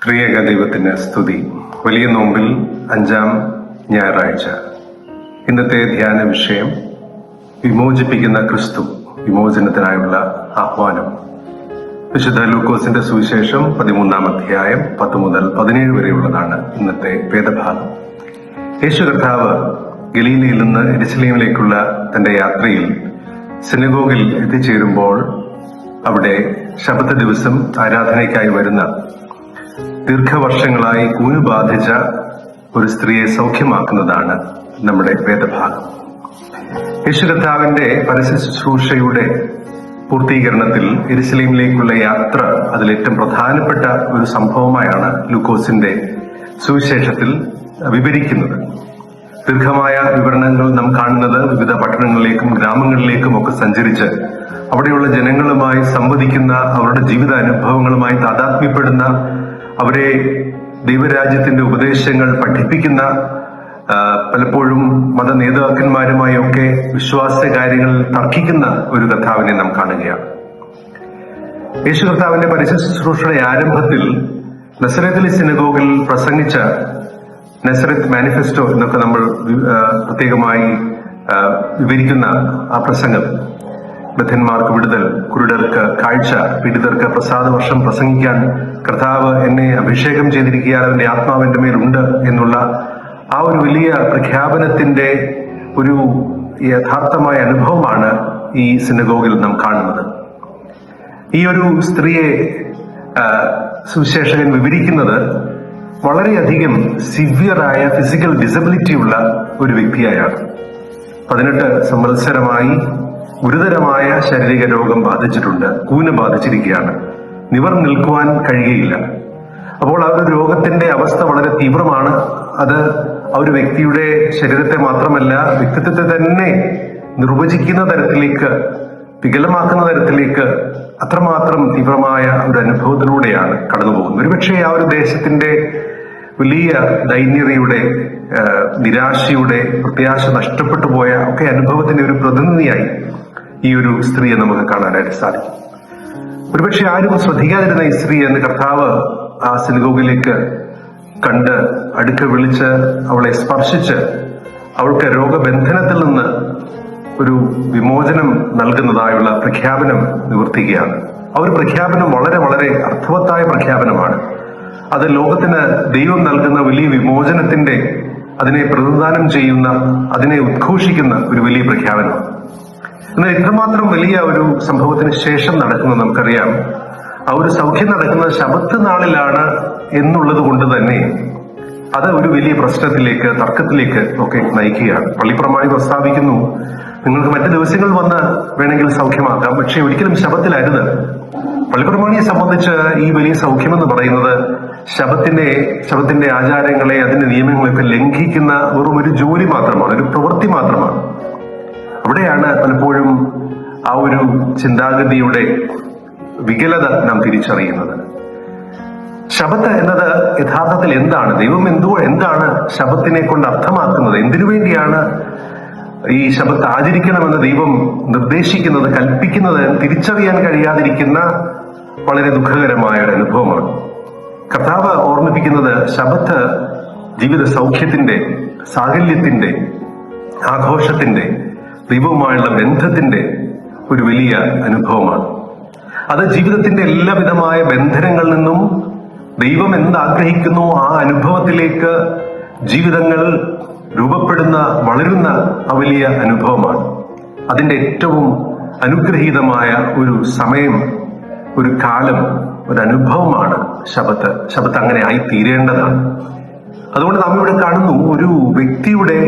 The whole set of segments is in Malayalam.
ത്രിയേക ദൈവത്തിന് സ്തുതി. വലിയ നോമ്പിൽ 5-ാം ഞായറാഴ്ച. ഇന്നത്തെ ധ്യാന വിഷയം വിമോചിപ്പിക്കുന്ന ക്രിസ്തു, വിമോചനത്തിനായുള്ള ആഹ്വാനം. വിശുദ്ധ ലൂക്കോസിന്റെ സുവിശേഷം 13-ാം അധ്യായം 10 മുതൽ 17 വരെയുള്ളതാണ് ഇന്നത്തെ വേദഭാഗം. യേശു കർത്താവ് ഗലീലയിൽ നിന്ന് യെരുശലേമിലേക്കുള്ള തന്റെ യാത്രയിൽ സിനഗോഗിൽ എത്തിച്ചേരുമ്പോൾ അവിടെ ശബത്ത് ദിവസം ആരാധനയ്ക്കായി വരുന്ന ദീർഘവർഷങ്ങളായി കൂന് ബാധിച്ച ഒരു സ്ത്രീയെ സൗഖ്യമാക്കുന്നതാണ് നമ്മുടെ വേദഭാഗം. യേശു കർത്താവിന്റെ പരസ്യ ശുശ്രൂഷയുടെ പൂർത്തീകരണത്തിൽ യെരുശലേമിലേക്കുള്ള യാത്ര അതിലേറ്റവും പ്രധാനപ്പെട്ട ഒരു സംഭവമായാണ് ലൂക്കോസിന്റെ സുവിശേഷത്തിൽ വിവരിക്കുന്നത്. ദീർഘമായ വിവരണങ്ങൾ നാം കാണുന്നത് വിവിധ പട്ടണങ്ങളിലേക്കും ഗ്രാമങ്ങളിലേക്കും ഒക്കെ സഞ്ചരിച്ച് അവിടെയുള്ള ജനങ്ങളുമായി സംവദിക്കുന്ന, അവരുടെ ജീവിതാനുഭവങ്ങളുമായി താദാത്മ്യപ്പെടുന്ന, അവരെ ദൈവരാജ്യത്തിന്റെ ഉപദേശങ്ങൾ പഠിപ്പിക്കുന്ന, പലപ്പോഴും മത നേതാക്കന്മാരുമായൊക്കെ വിശ്വാസ കാര്യങ്ങളിൽ തർക്കിക്കുന്ന ഒരു കർത്താവിനെ നാം കാണുകയാണ്. യേശു കർത്താവിന്റെ പരസ്യ ശുശ്രൂഷയുടെ ആരംഭത്തിൽ നസറേത്തിലെ സിനഗോഗിൽ പ്രസംഗിച്ച നസറത്ത് മാനിഫെസ്റ്റോ എന്നൊക്കെ നമ്മൾ പ്രത്യേകമായി വിവരിക്കുന്ന ആ പ്രസംഗം, ബദ്ധന്മാർക്ക് വിടുതൽ, കുരുടർക്ക് കാഴ്ച, പീഡിതർക്ക് പ്രസാദവർഷം പ്രസംഗിക്കാൻ കർത്താവ് എന്നെ അഭിഷേകം ചെയ്തിരിക്കുകയാൽ അവന്റെ ആത്മാവ് എന്റെ മേലുണ്ട് എന്നുള്ള ആ ഒരു വലിയ പ്രഖ്യാപനത്തിന്റെ ഒരു യഥാർത്ഥമായ അനുഭവമാണ് ഈ സിനഗോഗിൽ നാം കാണുന്നത്. ഈ ഒരു സ്ത്രീയെ സുവിശേഷകൻ വിവരിക്കുന്നത് വളരെയധികം സിവിയറായ ഫിസിക്കൽ ഡിസബിലിറ്റി ഉള്ള ഒരു വ്യക്തിയായാണ്. 18 സംവത്സരമായി ഗുരുതരമായ ശാരീരിക രോഗം ബാധിച്ചിട്ടുണ്ട്, കൂന് ബാധിച്ചിരിക്കുകയാണ്, നിവർന്നു നിൽക്കുവാൻ കഴിയുകയില്ല. അപ്പോൾ ആ ഒരു രോഗത്തിന്റെ അവസ്ഥ വളരെ തീവ്രമാണ്. അത് ആ ഒരു വ്യക്തിയുടെ ശരീരത്തെ മാത്രമല്ല, വ്യക്തിത്വത്തെ തന്നെ നിർവചിക്കുന്ന തരത്തിലേക്ക്, വികലമാക്കുന്ന തരത്തിലേക്ക് അത്രമാത്രം തീവ്രമായ ഒരു അനുഭവത്തിലൂടെയാണ് കടന്നു പോകുന്നത്. ഒരുപക്ഷെ ആ ഒരു ദേശത്തിന്റെ വലിയ ദൈന്യതയുടെ, നിരാശയുടെ, പ്രത്യാശ നഷ്ടപ്പെട്ടു പോയ ഒക്കെ അനുഭവത്തിന്റെ ഒരു പ്രതിനിധിയായി ഈ ഒരു സ്ത്രീയെ നമുക്ക് കാണാനായിട്ട് സാധിക്കും. ഒരുപക്ഷെ ആരും ശ്രദ്ധിക്കാതിരുന്ന ഈ സ്ത്രീ എന്ന് കർത്താവ് ആ സിനഗോഗിലേക്ക് കണ്ട് അടുക്ക വിളിച്ച് അവളെ സ്പർശിച്ച് അവൾക്ക് രോഗബന്ധനത്തിൽ നിന്ന് ഒരു വിമോചനം നൽകുന്നതായുള്ള പ്രഖ്യാപനം നിവർത്തിക്കുകയാണ്. ആ ഒരു പ്രഖ്യാപനം വളരെ വളരെ അർത്ഥവത്തായ പ്രഖ്യാപനമാണ്. അത് ലോകത്തിന് ദൈവം നൽകുന്ന വലിയ വിമോചനത്തിന്റെ, അതിനെ പ്രതിദാനം ചെയ്യുന്ന, അതിനെ ഉദ്ഘോഷിക്കുന്ന ഒരു വലിയ പ്രഖ്യാപനമാണ്. എന്നാൽ ഇത്രമാത്രം വലിയ ഒരു സംഭവത്തിന് ശേഷം നടക്കുന്നത് നമുക്കറിയാം. ആ ഒരു സൗഖ്യം നടക്കുന്നത് ശബത്ത് നാളിലാണ് എന്നുള്ളത് കൊണ്ട് തന്നെ അത് ഒരു വലിയ പ്രശ്നത്തിലേക്ക്, തർക്കത്തിലേക്ക് ഒക്കെ നയിക്കുകയാണ്. പള്ളിപ്രമാണി പ്രസ്താവിക്കുന്നു, നിങ്ങൾക്ക് മറ്റു ദിവസങ്ങൾ വന്ന് വേണമെങ്കിൽ സൗഖ്യമാക്കാം, പക്ഷെ ഒരിക്കലും ശബത്തിലരുത്. പള്ളിപ്രമാണിയെ സംബന്ധിച്ച് ഈ വലിയ സൗഖ്യം എന്ന് പറയുന്നത് ശബത്തിന്റെ ആചാരങ്ങളെ, അതിന്റെ നിയമങ്ങളെയൊക്കെ ലംഘിക്കുന്ന വെറും ഒരു ജോലി മാത്രമാണ്, ഒരു പ്രവൃത്തി മാത്രമാണ്. അവിടെയാണ് പലപ്പോഴും ആ ഒരു ചിന്താഗതിയുടെ വികലത നാം തിരിച്ചറിയുന്നത്. ശബത്ത് എന്നത് യഥാർത്ഥത്തിൽ എന്താണ്? ദൈവം എന്താണ് ശബത്തിനെ കൊണ്ട് അർത്ഥമാക്കുന്നത്? എന്തിനു വേണ്ടിയാണ് ഈ ശബത്ത് ആചരിക്കണമെന്ന് ദൈവം നിർദ്ദേശിക്കുന്നത്, കൽപ്പിക്കുന്നത് തിരിച്ചറിയാൻ കഴിയാതിരിക്കുന്ന വളരെ ദുഃഖകരമായ ഒരു അനുഭവമാണ്. കർത്താവ് ഓർമ്മിപ്പിക്കുന്നത് ശബത്ത് ജീവിത സൗഖ്യത്തിന്റെ, സാകല്യത്തിന്റെ, ആഘോഷത്തിന്റെ, ദൈവവുമായുള്ള ബന്ധത്തിന്റെ ഒരു വലിയ അനുഭവമാണ്. അത് ജീവിതത്തിന്റെ എല്ലാവിധമായ ബന്ധനങ്ങളിൽ നിന്നും ദൈവം എന്താഗ്രഹിക്കുന്നു ആ അനുഭവത്തിലേക്ക് ജീവിതങ്ങൾ രൂപപ്പെടുന്ന, വളരുന്ന ആ വലിയ അനുഭവമാണ്. അതിന്റെ ഏറ്റവും അനുഗ്രഹീതമായ ഒരു സമയം, ഒരു കാലം, ഒരു അനുഭവമാണ് ശബത്ത്. ശബത്ത് അങ്ങനെ ആയി തീരേണ്ടതാണ്. അതുകൊണ്ട് നാം ഇവിടെ കാണുന്നു, ഒരു വ്യക്തിയുടെ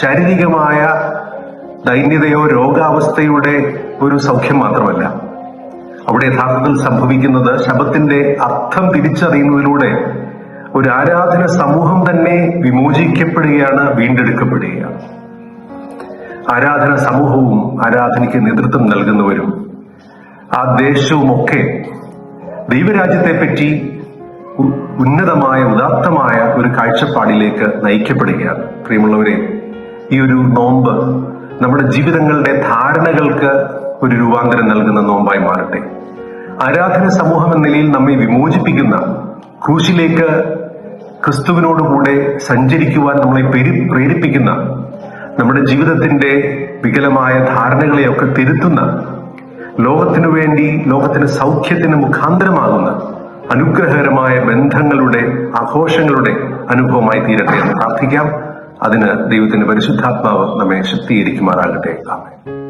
ശാരീരികമായ ദൈന്യതയോ രോഗാവസ്ഥയുടെ ഒരു സൗഖ്യം മാത്രമല്ല. അവിടെ യഥാർത്ഥത്തിൽ സംഭവിക്കുന്നത് ശബത്തിന്റെ അർത്ഥം തിരിച്ചറിയുന്നതിലൂടെ ഒരു ആരാധന സമൂഹം തന്നെ വിമോചിക്കപ്പെടുകയാണ്, വീണ്ടെടുക്കപ്പെടുകയാണ്. ആരാധന സമൂഹവും ആരാധനയ്ക്ക് നേതൃത്വം നൽകുന്നവരും ആ ദേശവും ഒക്കെ ദൈവരാജ്യത്തെപ്പറ്റി ഉന്നതമായ, ഉദാത്തമായ ഒരു കാഴ്ചപ്പാടിലേക്ക് നയിക്കപ്പെടുകയാണ്. പ്രിയമുള്ളവരെ, ഈ ഒരു നോമ്പ് നമ്മുടെ ജീവിതങ്ങളുടെ ധാരണകൾക്ക് ഒരു രൂപാന്തരം നൽകുന്ന നോമ്പായി മാറട്ടെ. ആരാധന സമൂഹം എന്ന നിലയിൽ നമ്മെ വിമോചിപ്പിക്കുന്ന, ക്രൂശിലേക്ക് ക്രിസ്തുവിനോടുകൂടെ സഞ്ചരിക്കുവാൻ നമ്മളെ പ്രേരിപ്പിക്കുന്ന, നമ്മുടെ ജീവിതത്തിന്റെ വികലമായ ധാരണകളെയൊക്കെ തിരുത്തുന്ന, ലോകത്തിനു വേണ്ടി, ലോകത്തിന് സൗഖ്യത്തിന് മുഖാന്തരമാകുന്ന അനുഗ്രഹകരമായ ബന്ധങ്ങളുടെ, ആഘോഷങ്ങളുടെ അനുഭവമായി തീരട്ടെ എന്ന് പ്രാർത്ഥിക്കാം. അതിന് ദൈവത്തിന്റെ പരിശുദ്ധാത്മാവ് നമ്മെ ശക്തീകരിക്കുമാറാകട്ടെ. ആമേൻ.